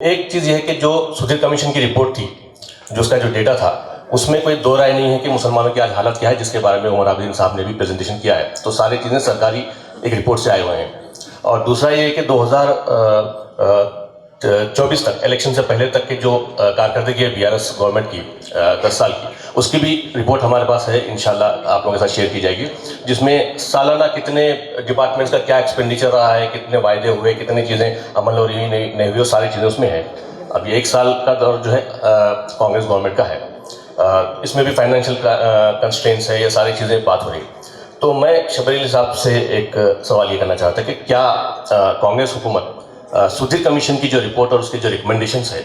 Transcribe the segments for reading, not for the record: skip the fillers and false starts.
एक चीज़ ये है कि जो सुधीर कमीशन की रिपोर्ट थी, जो उसका जो डेटा था, उसमें कोई दो राय नहीं है कि मुसलमानों की आज हालत क्या है, जिसके बारे में उमर अब्दुल साहब ने भी प्रेजेंटेशन किया है। तो सारी चीज़ें सरकारी एक रिपोर्ट से आए हुए हैं। और दूसरा ये है कि 2024 तक, इलेक्शन से पहले तक के जो कारकर्दगी है बीआरएस गवर्नमेंट की 10 साल की, उसकी भी रिपोर्ट हमारे पास है, इंशाल्लाह आप लोगों के साथ शेयर की जाएगी, जिसमें सालाना कितने डिपार्टमेंट्स का क्या एक्सपेंडिचर रहा है, कितने वायदे हुए, कितनी चीज़ें अमल हो रही नहीं हुई, सारी चीज़ें उसमें है। अब ये 1 साल का दौर जो है कांग्रेस गवर्नमेंट का है, इसमें भी फाइनेंशियल कंस्ट्रेंट्स है, ये सारी चीज़ें बात हो रही। तो मैं शबरील साहब से एक सवाल ये करना चाहता कि क्या कांग्रेस हुकूमत सुधीर कमीशन की जो रिपोर्ट और उसके जो रिकमेंडेशंस है,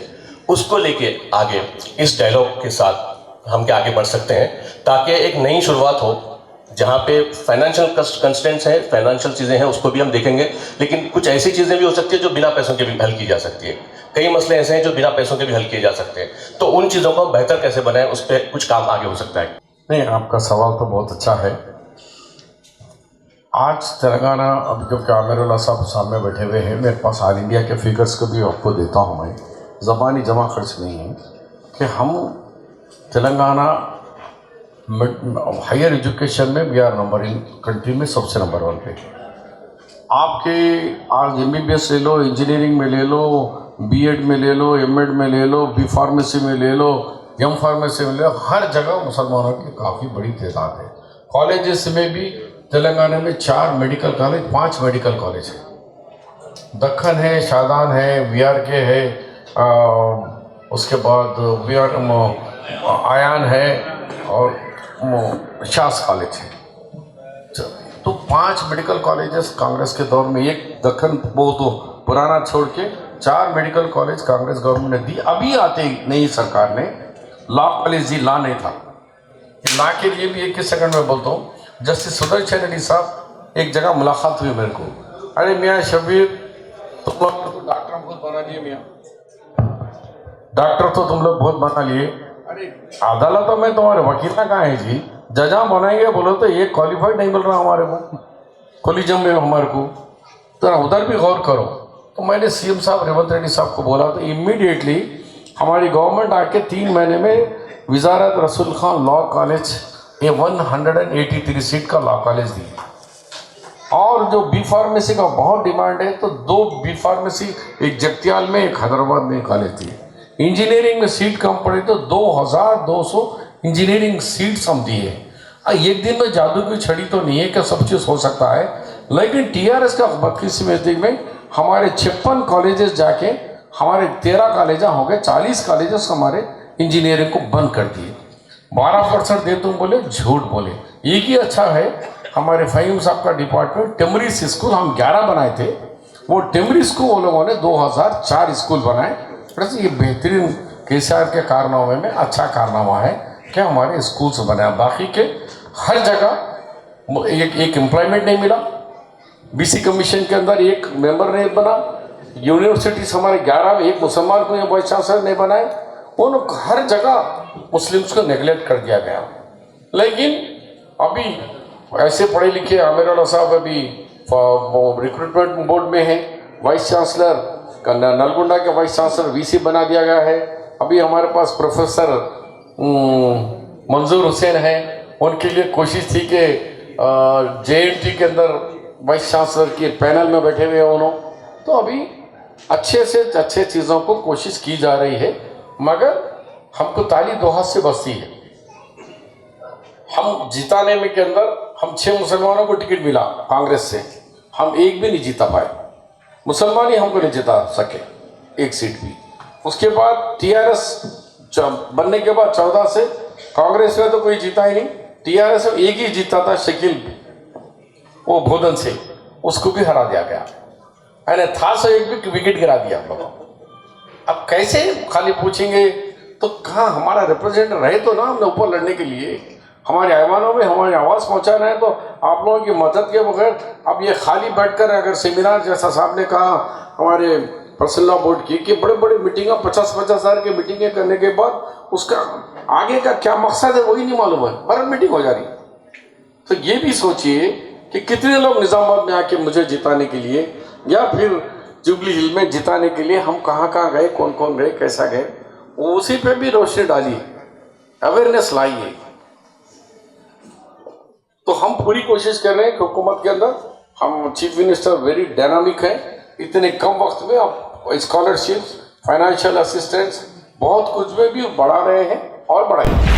उसको लेके आगे इस डायलॉग के साथ हम क्या आगे बढ़ सकते हैं, ताकि एक नई शुरुआत हो, जहाँ पे फाइनेंशियल कंस्ट्रेंट्स हैं, फाइनेंशियल चीज़ें हैं, उसको भी हम देखेंगे, लेकिन कुछ ऐसी चीज़ें भी हो सकती है जो बिना पैसों के भी हल की जा सकती है। कई मसले ऐसे हैं जो बिना पैसों के भी हल किए जा सकते हैं। तो उन चीज़ों को हम बेहतर कैसे बनाएं, उस पर कुछ काम आगे हो सकता है। नहीं, आपका सवाल तो बहुत अच्छा है। आज तेलंगाना, अब क्योंकि आमिरुल्लाह साहब सामने बैठे हुए हैं, मेरे पास ऑल इंडिया के फिगर्स को भी आपको देता हूँ मैं, ज़बानी जमा खर्च नहीं है, कि हम तेलंगाना हायर एजुकेशन में we are number in country में सबसे नंबर 1 पे। आपके आज MBBS ले लो, इंजीनियरिंग में ले लो, B.Ed में ले लो, M.Ed में ले लो, B फार्मेसी में ले लो, M फार्मेसी में ले लो, हर जगह मुसलमानों की काफ़ी बड़ी तादाद है। कॉलेजेस में भी तेलंगाना में 4 मेडिकल कॉलेज, 5 मेडिकल कॉलेज है। दक्खन है, शादान है, VRK है, उसके बाद आयान है और शास कॉलेज है। तो 5 मेडिकल कॉलेजेस कांग्रेस के दौर में, एक दक्खन वो तो पुराना छोड़ के 4 मेडिकल कॉलेज कांग्रेस गवर्नमेंट ने दी। अभी आते नई सरकार ने लॉ कॉलेज दी, लॉ नहीं था। लॉ के लिए भी 1 सेकंड में बोलता हूँ, जस्टिस सुदर्शन रेड्डी साहब एक जगह मुलाकात हुई मेरे को, अरे मियाँ शबीर, तुम लोग डॉक्टर बहुत बना लिए, मियाँ डॉक्टर तो तुम लोग बहुत बना लिए, अरे अदालतों में तुम्हारे वकील कहाँ है जी, जजा बनाएंगे बोलो तो एक क्वालिफाइड नहीं मिल रहा हमारे को कॉलेजम में हमारे को, तो उधर भी गौर करो। तो मैंने CM साहब रेवंत रेड्डी साहब को बोला, तो इमीडिएटली हमारी गवर्नमेंट आके 3 महीने में वजारत रसूल खान लॉ कॉलेज ये 183 सीट का लॉ कॉलेज दी। और जो B फार्मेसी का बहुत डिमांड है, तो 2 B फार्मेसी, एक जगतियाल में, एक हैदराबाद में कॉलेज दी। इंजीनियरिंग में सीट कम पड़ी तो 2200 इंजीनियरिंग सीट्स हम दिए। एक दिन में जादू की छड़ी तो नहीं है कि सब चीज़ हो सकता है, लेकिन TRS का बदकिस्मती में हमारे 56 कॉलेजेस जाके हमारे 13 कॉलेज हो गए, 40 कॉलेजेस हमारे इंजीनियरिंग को बंद कर दिए। 12% दे तुम बोले, झूठ बोले। एक ही अच्छा है, हमारे फ़हीम साहब का डिपार्टमेंट टेमरिस स्कूल हम 11 बनाए थे, वो टेमरिस को वो लोगों ने 2004 स्कूल बनाए। बस ये बेहतरीन KCR के कारनामे में अच्छा कारनामा है कि हमारे स्कूल्स बनाए। बाकी के हर जगह एक एम्प्लॉयमेंट नहीं मिला, BC कमीशन के अंदर एक मेंबर नहीं बना, यूनिवर्सिटीज हमारे 11 में एक मुसलमान को वाइस चांसलर नहीं बनाए, उन हर जगह मुस्लिम्स को नेगलेक्ट कर दिया गया। लेकिन अभी ऐसे पढ़े लिखे आमिरुल्लाह साहब अभी रिक्रूटमेंट बोर्ड में है, वाइस चांसलर नलगुंडा के वाइस चांसलर VC बना दिया गया है। अभी हमारे पास प्रोफेसर मंजूर हुसैन है, उनके लिए कोशिश थी कि JNT के अंदर वाइस चांसलर के पैनल में बैठे हुए उन्होंने। तो अभी अच्छे से अच्छे चीज़ों को कोशिश की जा रही है, मगर हमको ताली दो हाथ से बसती है। हम जिताने में के अंदर हम 6 मुसलमानों को टिकट मिला कांग्रेस से, हम एक भी नहीं जीता पाए, मुसलमान ही हमको नहीं जिता सके एक सीट भी। उसके बाद TRS बनने के बाद 14 से कांग्रेस में तो कोई जीता ही नहीं, TRS में एक ही जीता था, शकील, वो भोदन से, उसको भी हरा दिया गया। मैंने था से एक भी विकेट गिरा दिया हम लोगों। अब कैसे खाली पूछेंगे, तो कहाँ हमारा रिप्रेजेंटेटिव रहे तो ना हमने ऊपर लड़ने के लिए, हमारे ऐवानों में हमारी आवाज़ पहुँचाना है। तो आप लोगों की मदद के बगैर अब ये खाली बैठकर अगर सेमिनार जैसा साहब ने कहा हमारे पर्सनल बोर्ड की कि बड़े बड़े मीटिंगें 50-50 हज़ार की मीटिंगें करने के बाद उसका आगे का क्या मकसद है वही नहीं मालूम है, बरन मीटिंग हो जा रही। तो ये भी सोचिए कि कितने लोग निज़ामाबाद में आके मुझे जिताने के लिए, या फिर जुबली हिल में जिताने के लिए हम कहाँ कहाँ गए, कौन कौन गए, कैसा गए, उसी पे भी रोशनी डाली, अवेयरनेस लाई है। तो हम पूरी कोशिश कर रहे हैं कि हुकूमत के अंदर हम चीफ मिनिस्टर वेरी डायनामिक है, इतने कम वक्त में आप स्कॉलरशिप, फाइनेंशियल असिस्टेंस बहुत कुछ में भी बढ़ा रहे हैं और बढ़ाएंगे।